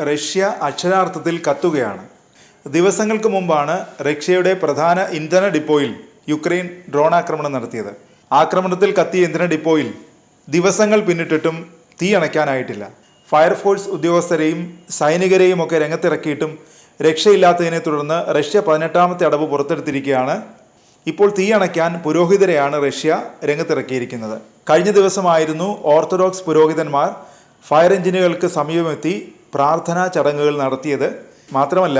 Russia അക്ഷരാർത്ഥത്തിൽ കത്തുകയാണ്. ദിവസങ്ങൾക്ക് മുമ്പാണ് റഷ്യയുടെ പ്രധാന ഇന്ധന ഡിപ്പോയിൽ യുക്രൈൻ ഡ്രോൺ ആക്രമണം നടത്തിയത്. ആക്രമണത്തിൽ കത്തിയ ഇന്ധന ഡിപ്പോയിൽ ദിവസങ്ങൾ പിന്നിട്ടിട്ടും തീ അണയ്ക്കാനായിട്ടില്ല. ഫയർഫോഴ്സ് ഉദ്യോഗസ്ഥരെയും സൈനികരെയും ഒക്കെ രംഗത്തിറക്കിയിട്ടും രക്ഷയില്ലാത്തതിനെ തുടർന്ന് റഷ്യ 18ാമത്തെ അടവ് പുറത്തെടുത്തിരിക്കുകയാണ്. ഇപ്പോൾ തീ അണയ്ക്കാൻ പുരോഹിതരെയാണ് റഷ്യ രംഗത്തിറക്കിയിരിക്കുന്നത്. കഴിഞ്ഞ ദിവസമായിരുന്നു ഓർത്തഡോക്സ് പുരോഹിതന്മാർ ഫയർ എഞ്ചിനുകൾക്ക് സമീപമെത്തി പ്രാർത്ഥനാ ചടങ്ങുകൾ നടത്തിയത്. മാത്രമല്ല,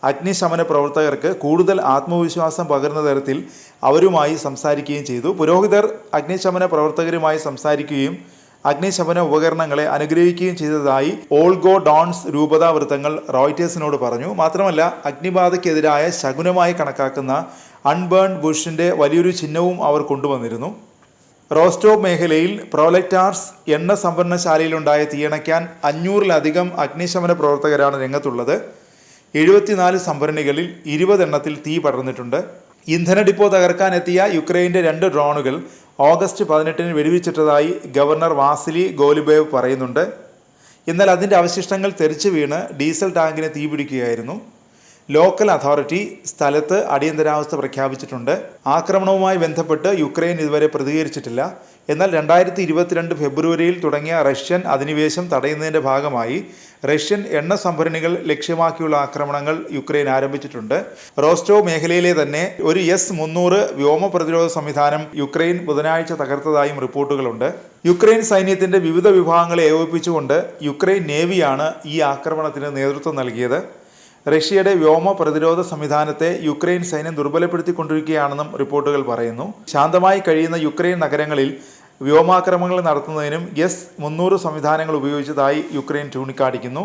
അഗ്നിശമന പ്രവർത്തകർക്ക് കൂടുതൽ ആത്മവിശ്വാസം പകരുന്ന തരത്തിൽ അവരുമായി സംസാരിക്കുകയും ചെയ്തു. പുരോഹിതർ അഗ്നിശമന പ്രവർത്തകരുമായി സംസാരിക്കുകയും അഗ്നിശമന ഉപകരണങ്ങളെ അനുഗ്രഹിക്കുകയും ചെയ്തതായി ഓൾഗോ ഡോൺസ് രൂപതാ വൃത്തങ്ങൾ റോയിറ്റേഴ്സിനോട് പറഞ്ഞു. മാത്രമല്ല, അഗ്നിബാധയ്ക്കെതിരായ ശകുനമായി കണക്കാക്കുന്ന അൺബേൺഡ് ബുഷിൻ്റെ വലിയൊരു ചിഹ്നവും അവർ കൊണ്ടുവന്നിരുന്നു. റോസ്റ്റോവ് മേഖലയിൽ പ്രോലെറ്റാർസ് എണ്ണ സംഭരണശാലയിലുണ്ടായ തീയണയ്ക്കാൻ 500-ലധികം അഗ്നിശമന പ്രവർത്തകരാണ് രംഗത്തുള്ളത്. 74 സംഭരണികളിൽ 20 എണ്ണത്തിൽ തീ പടർന്നിട്ടുണ്ട്. ഇന്ധന ഡിപ്പോ തകർക്കാനെത്തിയ യുക്രൈൻ്റെ 2 ഡ്രോണുകൾ ഓഗസ്റ്റ് 18-ന് വെടിവെച്ചിട്ടതായി ഗവർണർ വാസിലി ഗോലുബേവ് പറയുന്നുണ്ട്. എന്നാൽ അതിൻ്റെ അവശിഷ്ടങ്ങൾ തെറിച്ചു വീണ് ഡീസൽ ടാങ്കിന് തീപിടിക്കുകയായിരുന്നു. ലോക്കൽ അതോറിറ്റി സ്ഥലത്ത് അടിയന്തരാവസ്ഥ പ്രഖ്യാപിച്ചിട്ടുണ്ട്. ആക്രമണവുമായി ബന്ധപ്പെട്ട് യുക്രൈൻ ഇതുവരെ പ്രതികരിച്ചിട്ടില്ല. എന്നാൽ 2022 ഫെബ്രുവരിയിൽ തുടങ്ങിയ റഷ്യൻ അധിനിവേശം തടയുന്നതിൻ്റെ ഭാഗമായി റഷ്യൻ എണ്ണ സംഭരണികൾ ലക്ഷ്യമാക്കിയുള്ള ആക്രമണങ്ങൾ യുക്രൈൻ ആരംഭിച്ചിട്ടുണ്ട്. റോസ്റ്റോവ് മേഖലയിലെ തന്നെ ഒരു S-300 വ്യോമ പ്രതിരോധ സംവിധാനം യുക്രൈൻ ബുധനാഴ്ച തകർത്തതായും റിപ്പോർട്ടുകളുണ്ട്. യുക്രൈൻ സൈന്യത്തിൻ്റെ വിവിധ വിഭാഗങ്ങളെ ഏകോപിപ്പിച്ചുകൊണ്ട് യുക്രൈൻ നേവിയാണ് ഈ ആക്രമണത്തിന് നേതൃത്വം നൽകിയത്. റഷ്യയുടെ വ്യോമ പ്രതിരോധ സംവിധാനത്തെ യുക്രൈൻ സൈന്യം ദുർബലപ്പെടുത്തിക്കൊണ്ടിരിക്കുകയാണെന്നും റിപ്പോർട്ടുകൾ പറയുന്നു. ശാന്തമായി കഴിയുന്ന യുക്രൈൻ നഗരങ്ങളിൽ വ്യോമാക്രമണങ്ങൾ നടത്തുന്നതിനും S-300 സംവിധാനങ്ങൾ ഉപയോഗിച്ചതായി യുക്രൈൻ ചൂണ്ടിക്കാണിക്കുന്നു.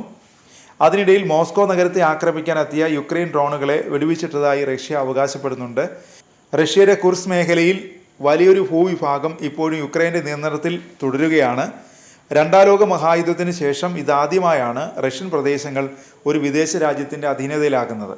അതിനിടയിൽ മോസ്കോ നഗരത്തെ ആക്രമിക്കാനെത്തിയ യുക്രൈൻ ഡ്രോണുകളെ വെടിവെച്ചിട്ടതായി റഷ്യ അവകാശപ്പെടുന്നുണ്ട്. റഷ്യയുടെ കുർസ്ക് മേഖലയിൽ വലിയൊരു ഭൂവിഭാഗം ഇപ്പോഴും യുക്രൈൻ്റെ നിയന്ത്രണത്തിൽ തുടരുകയാണ്. 2ാം ലോക മഹായുദ്ധത്തിന് ശേഷം ഇതാദ്യമായാണ് റഷ്യൻ പ്രദേശങ്ങൾ ഒരു വിദേശ രാജ്യത്തിൻ്റെ അധീനതയിലാകുന്നത്.